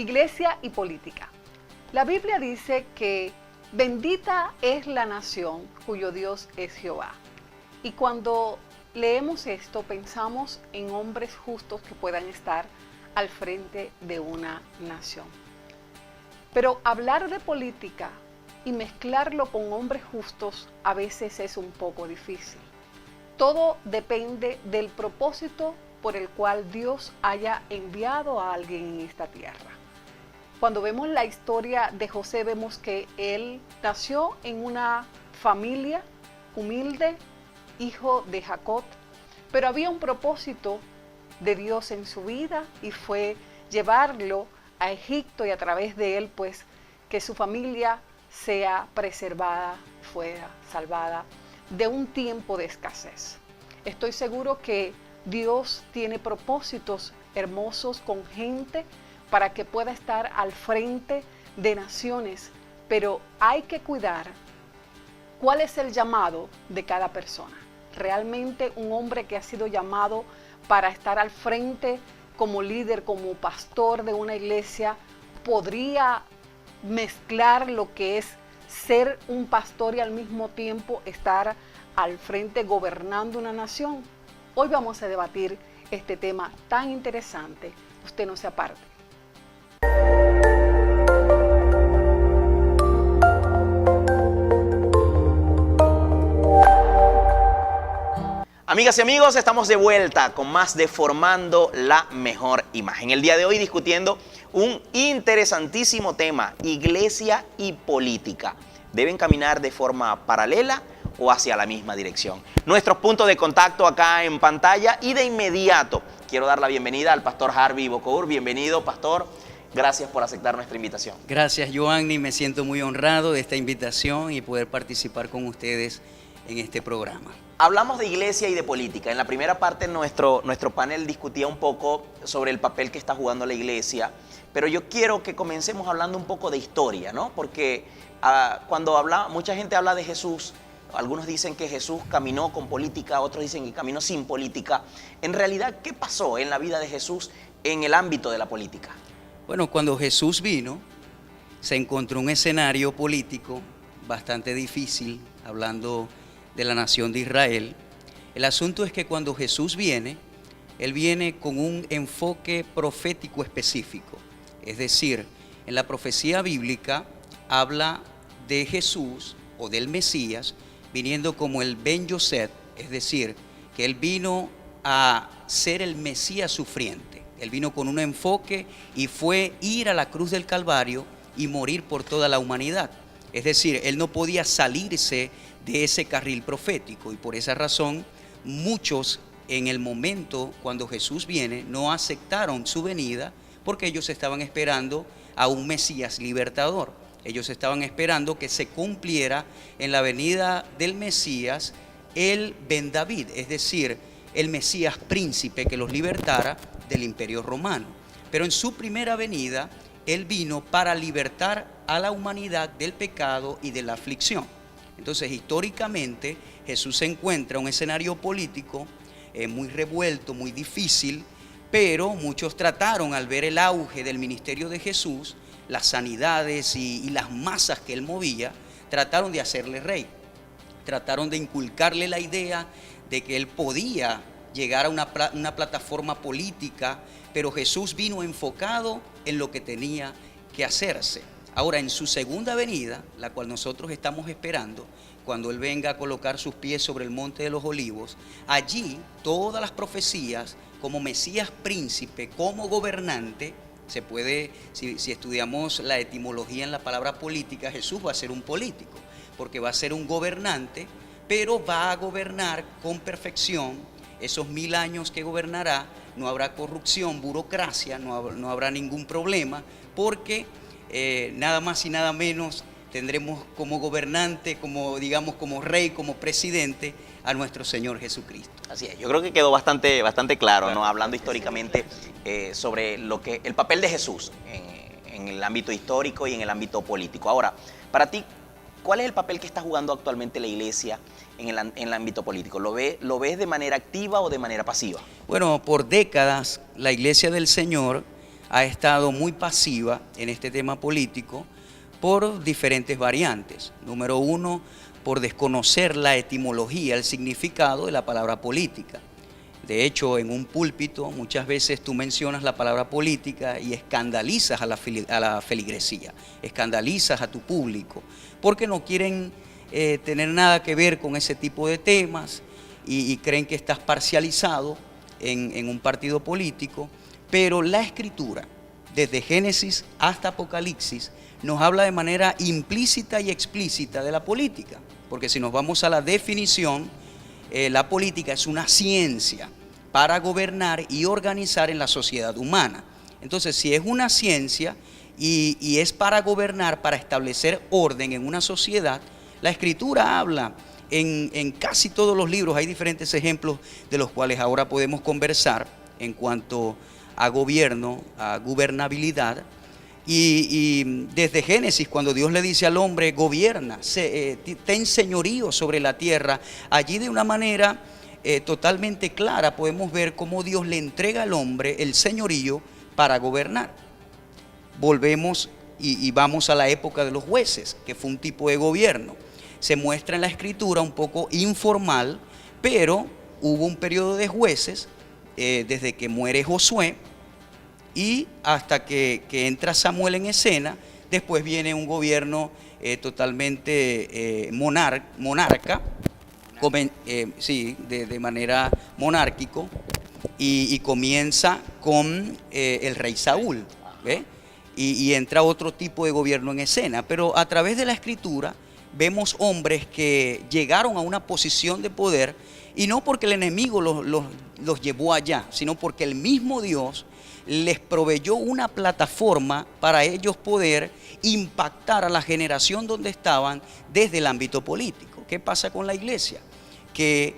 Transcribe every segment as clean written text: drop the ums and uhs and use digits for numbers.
Iglesia y política. La Biblia dice que bendita es la nación cuyo Dios es Jehová. Y cuando leemos esto, pensamos en hombres justos que puedan estar al frente de una nación. Pero hablar de política y mezclarlo con hombres justos a veces es un poco difícil. Todo depende del propósito por el cual Dios haya enviado a alguien en esta tierra. Cuando vemos la historia de José, vemos que él nació en una familia humilde, hijo de Jacob, pero había un propósito de Dios en su vida y fue llevarlo a Egipto y a través de él, pues, que su familia sea preservada, fuera salvada de un tiempo de escasez. Estoy seguro que Dios tiene propósitos hermosos con gente para que pueda estar al frente de naciones, pero hay que cuidar cuál es el llamado de cada persona. Realmente un hombre que ha sido llamado para estar al frente como líder, como pastor de una iglesia, podría mezclar lo que es ser un pastor y al mismo tiempo estar al frente gobernando una nación. Hoy vamos a debatir este tema tan interesante. Usted no se aparte. Amigas y amigos, estamos de vuelta con más de Formando la Mejor Imagen. El día de hoy discutiendo un interesantísimo tema, iglesia y política. ¿Deben caminar de forma paralela o hacia la misma dirección? Nuestros puntos de contacto acá en pantalla y de inmediato quiero dar la bienvenida al pastor Harvey Bocour. Bienvenido, pastor. Gracias por aceptar nuestra invitación. Gracias, Joanny. Me siento muy honrado de esta invitación y poder participar con ustedes en este programa. Hablamos de iglesia y de política. En la primera parte nuestro panel discutía un poco sobre el papel que está jugando la iglesia, pero yo quiero que comencemos hablando un poco de historia, ¿no? Porque cuando mucha gente habla de Jesús, algunos dicen que Jesús caminó con política, otros dicen que caminó sin política. En realidad, ¿qué pasó en la vida de Jesús en el ámbito de la política? Bueno, cuando Jesús vino, se encontró un escenario político bastante difícil, hablando de la nación de Israel. El asunto es que cuando Jesús viene, Él viene con un enfoque profético específico. Es decir, en la profecía bíblica habla de Jesús o del Mesías viniendo como el Ben Yosef, es decir, que Él vino a ser el Mesías sufriente. Él vino con un enfoque y fue ir a la cruz del Calvario y morir por toda la humanidad. Es decir, Él no podía salirse de ese carril profético y por esa razón muchos en el momento cuando Jesús viene no aceptaron su venida porque ellos estaban esperando a un Mesías libertador. Ellos estaban esperando que se cumpliera en la venida del Mesías el Ben David, es decir, el Mesías príncipe que los libertara del imperio romano. Pero en su primera venida Él vino para libertar a la humanidad del pecado y de la aflicción. Entonces, históricamente, Jesús se encuentra en un escenario político muy revuelto, muy difícil, pero muchos trataron, al ver el auge del ministerio de Jesús, las sanidades y las masas que Él movía, trataron de hacerle rey. Trataron de inculcarle la idea de que Él podía llegar a una plataforma política, pero Jesús vino enfocado en lo que tenía que hacerse. Ahora, en su segunda venida, la cual nosotros estamos esperando, cuando Él venga a colocar sus pies sobre el monte de los olivos, allí todas las profecías como Mesías príncipe, como gobernante, se puede, si estudiamos la etimología en la palabra política, Jesús va a ser un político, porque va a ser un gobernante, pero va a gobernar con perfección. Esos 1000 años que gobernará, no habrá corrupción, burocracia, no habrá ningún problema, porque nada más y nada menos tendremos como gobernante, como rey, como presidente a nuestro Señor Jesucristo. Así es, yo creo que quedó bastante claro, ¿no? Hablando históricamente sobre el papel de Jesús en el ámbito histórico y en el ámbito político. Ahora, para ti, ¿cuál es el papel que está jugando actualmente la iglesia en el ámbito político? ¿Lo ves de manera activa o de manera pasiva? Bueno, por décadas la iglesia del Señor ha estado muy pasiva en este tema político por diferentes variantes. Número uno, por desconocer la etimología, el significado de la palabra política. De hecho, en un púlpito muchas veces tú mencionas la palabra política y escandalizas a la feligresía, escandalizas a tu público, porque no quieren tener nada que ver con ese tipo de temas y creen que estás parcializado en un partido político. Pero la Escritura, desde Génesis hasta Apocalipsis, nos habla de manera implícita y explícita de la política, porque si nos vamos a la definición, la política es una ciencia para gobernar y organizar en la sociedad humana. Entonces, si es una ciencia y es para gobernar, para establecer orden en una sociedad, la Escritura habla en casi todos los libros. Hay diferentes ejemplos de los cuales ahora podemos conversar en cuanto a gobierno, a gobernabilidad. Y desde Génesis, cuando Dios le dice al hombre, gobierna, ten señorío sobre la tierra, allí de una manera totalmente clara podemos ver cómo Dios le entrega al hombre el señorío para gobernar. Volvemos y vamos a la época de los jueces, que fue un tipo de gobierno. Se muestra en la Escritura un poco informal, pero hubo un periodo de jueces desde que muere Josué y hasta que entra Samuel en escena. Después viene un gobierno totalmente monarca, de manera monárquico, y comienza con el rey Saúl, ¿ve? Y entra otro tipo de gobierno en escena. Pero a través de la Escritura vemos hombres que llegaron a una posición de poder, y no porque el enemigo los llevó allá, sino porque el mismo Dios les proveyó una plataforma para ellos poder impactar a la generación donde estaban desde el ámbito político. ¿Qué pasa con la iglesia? Que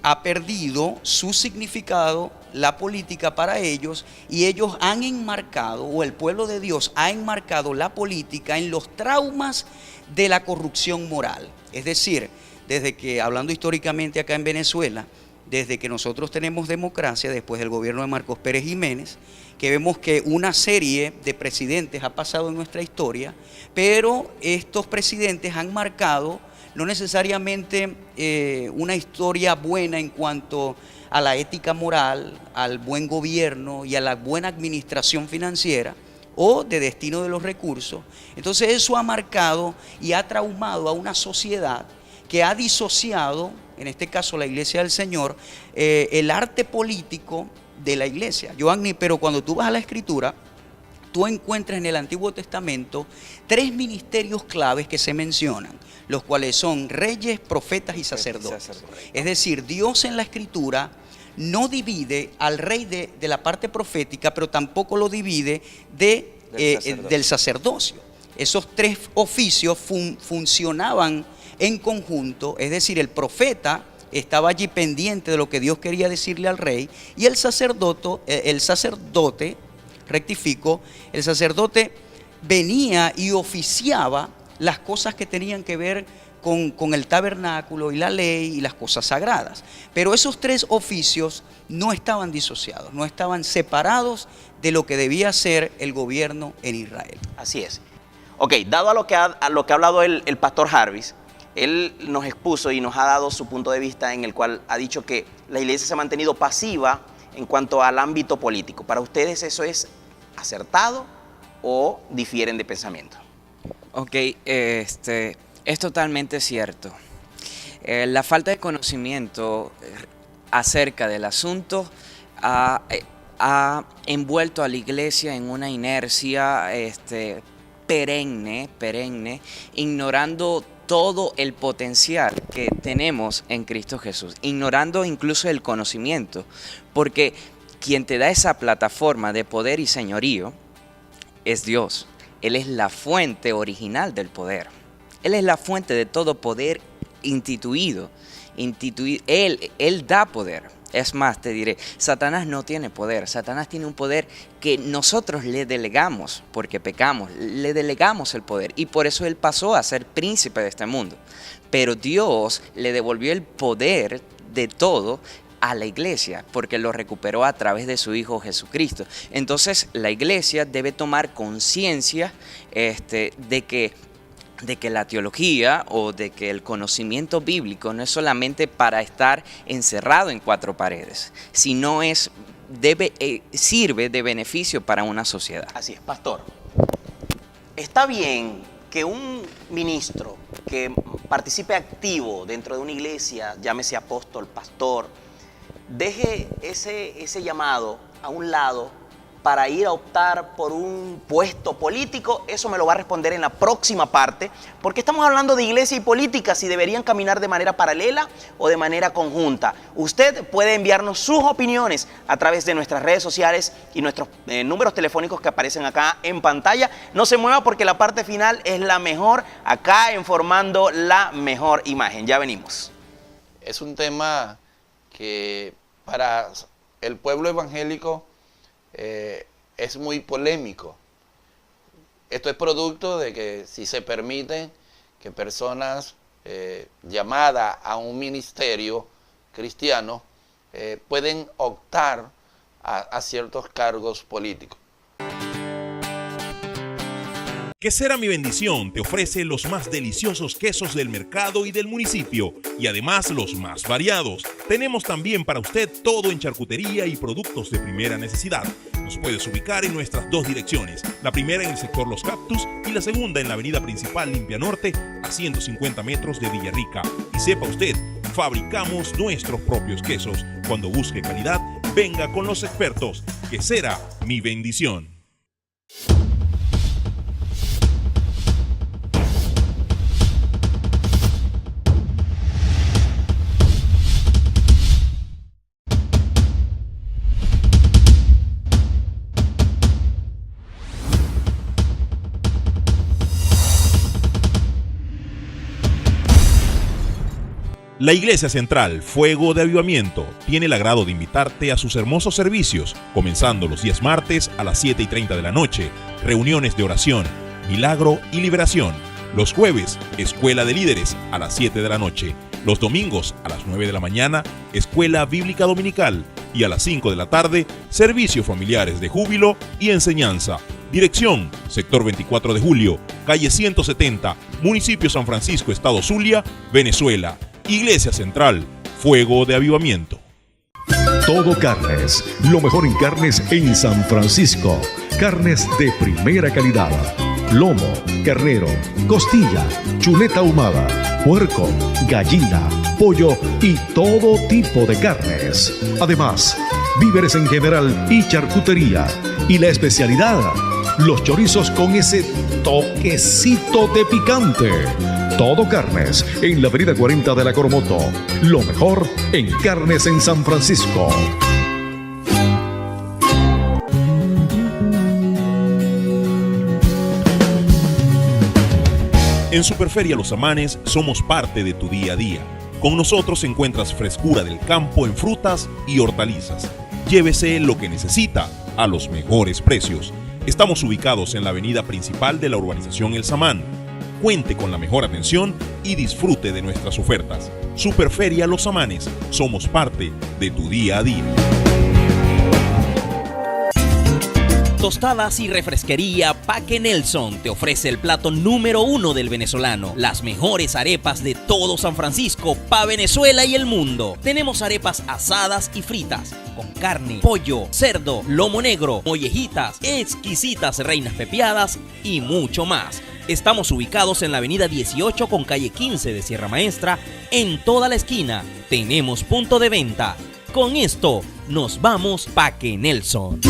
ha perdido su significado, la política para ellos, y ellos han enmarcado, o el pueblo de Dios ha enmarcado la política en los traumas de la corrupción moral. Es decir, desde que, hablando históricamente acá en Venezuela, desde que nosotros tenemos democracia, después del gobierno de Marcos Pérez Jiménez, que vemos que una serie de presidentes ha pasado en nuestra historia, pero estos presidentes han marcado no necesariamente una historia buena en cuanto a la ética moral, al buen gobierno y a la buena administración financiera o de destino de los recursos. Entonces eso ha marcado y ha traumado a una sociedad que ha disociado, en este caso la Iglesia del Señor, el arte político de la iglesia. Joanny, pero cuando tú vas a la Escritura, tú encuentras en el Antiguo Testamento 3 ministerios claves que se mencionan, los cuales son reyes, profetas y sacerdotes. Es decir, Dios en la Escritura no divide al rey de la parte profética, pero tampoco lo divide del sacerdocio. Esos 3 oficios funcionaban en conjunto, es decir, el profeta estaba allí pendiente de lo que Dios quería decirle al rey, y el sacerdote venía y oficiaba las cosas que tenían que ver con el tabernáculo y la ley y las cosas sagradas. Pero esos 3 oficios no estaban disociados, no estaban separados de lo que debía ser el gobierno en Israel. Así es. Ok, dado a lo que ha hablado el pastor Jarvis, él nos expuso y nos ha dado su punto de vista en el cual ha dicho que la iglesia se ha mantenido pasiva en cuanto al ámbito político. ¿Para ustedes eso es acertado o difieren de pensamiento? Ok, es totalmente cierto. La falta de conocimiento acerca del asunto ha envuelto a la iglesia en una inercia perenne, ignorando todo el potencial que tenemos en Cristo Jesús, ignorando incluso el conocimiento, porque quien te da esa plataforma de poder y señorío es Dios. Él es la fuente original del poder. Él es la fuente de todo poder instituido. Él da poder. Es más, te diré, Satanás no tiene poder. Satanás tiene un poder que nosotros le delegamos porque pecamos. Le delegamos el poder y por eso él pasó a ser príncipe de este mundo. Pero Dios le devolvió el poder de todo a la iglesia, porque lo recuperó a través de su Hijo Jesucristo. Entonces la iglesia debe tomar conciencia de que la teología o de que el conocimiento bíblico no es solamente para estar encerrado en cuatro paredes, sino sirve de beneficio para una sociedad. Así es, pastor. Está bien que un ministro que participe activo dentro de una iglesia, llámese apóstol, pastor, deje ese llamado a un lado para ir a optar por un puesto político. Eso me lo va a responder en la próxima parte, porque estamos hablando de iglesia y política, si deberían caminar de manera paralela o de manera conjunta. Usted puede enviarnos sus opiniones a través de nuestras redes sociales y nuestros números telefónicos que aparecen acá en pantalla. No se mueva porque la parte final es la mejor, acá en Formando la Mejor Imagen. Ya venimos. Es un tema que para el pueblo evangélico es muy polémico. Esto es producto de que si se permite que personas llamadas a un ministerio cristiano pueden optar a ciertos cargos políticos. Quesera Mi Bendición te ofrece los más deliciosos quesos del mercado y del municipio y además los más variados. Tenemos también para usted todo en charcutería y productos de primera necesidad. Nos puedes ubicar en nuestras dos direcciones, la primera en el sector Los Cactus y la segunda en la avenida principal Limpia Norte a 150 metros de Villarrica. Y sepa usted, fabricamos nuestros propios quesos. Cuando busque calidad, venga con los expertos. Quesera Mi Bendición. La Iglesia Central Fuego de Avivamiento tiene el agrado de invitarte a sus hermosos servicios, comenzando los días martes a las 7:30 de la noche, reuniones de oración, milagro y liberación. Los jueves, Escuela de Líderes a las 7 de la noche. Los domingos a las 9 de la mañana, Escuela Bíblica Dominical. Y a las 5 de la tarde, servicios familiares de júbilo y enseñanza. Dirección, sector 24 de Julio, calle 170, municipio San Francisco, Estado Zulia, Venezuela. Iglesia Central, Fuego de Avivamiento. Todo Carnes, lo mejor en carnes en San Francisco. Carnes de primera calidad. Lomo, carnero, costilla, chuleta ahumada, puerco, gallina, pollo y todo tipo de carnes. Además, víveres en general y charcutería. Y la especialidad, los chorizos con ese toquecito de picante. Todo Carnes, en la avenida 40 de la Coromoto. Lo mejor en carnes en San Francisco. En Superferia Los Amanes somos parte de tu día a día. Con nosotros encuentras frescura del campo en frutas y hortalizas. Llévese lo que necesita a los mejores precios. Estamos ubicados en la avenida principal de la urbanización El Samán. Cuente con la mejor atención y disfrute de nuestras ofertas. Superferia Los Amanes, somos parte de tu día a día. Tostadas y refresquería Paque Nelson te ofrece el plato número 1 del venezolano. Las mejores arepas de todo San Francisco, pa' Venezuela y el mundo. Tenemos arepas asadas y fritas, con carne, pollo, cerdo, lomo negro, mollejitas, exquisitas reinas pepiadas y mucho más. Estamos ubicados en la avenida 18 con calle 15 de Sierra Maestra, en toda la esquina. Tenemos punto de venta. Con esto, nos vamos Paque Nelson.